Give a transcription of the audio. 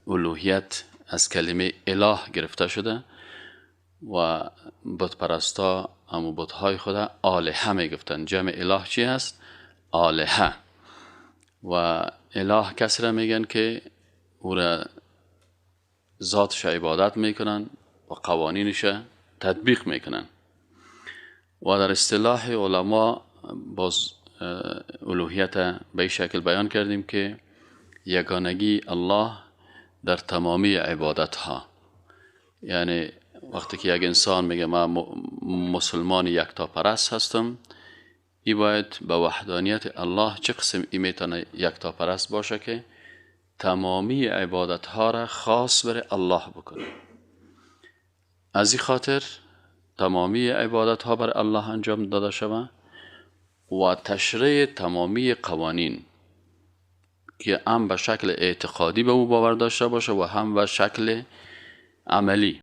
الوهیت از کلمه اله گرفته شده و بت پرستا همو بت های خود آلهه می گفتن. جمع اله چی هست؟ آلهه. و اله کسی را میگن که او را ذاتش عبادت میکنن و قوانینش تطبیق میکنن. و در اصطلاح علما باز الوهیت به این شکل بیان کردیم که یگانگی الله در تمامی عبادت ها. یعنی وقتی که یک انسان میگه من مسلمان یکتا پرست هستم، ای باید به وحدانیت الله چه قسم ای میتونه یکتا پرست باشه که تمامی عبادت ها را خاص بر الله بکنه. از این خاطر تمامی عبادت ها بر الله انجام داده شود و تشریع تمامی قوانین که هم به شکل اعتقادی به او باور داشته باشه و هم به شکل عملی.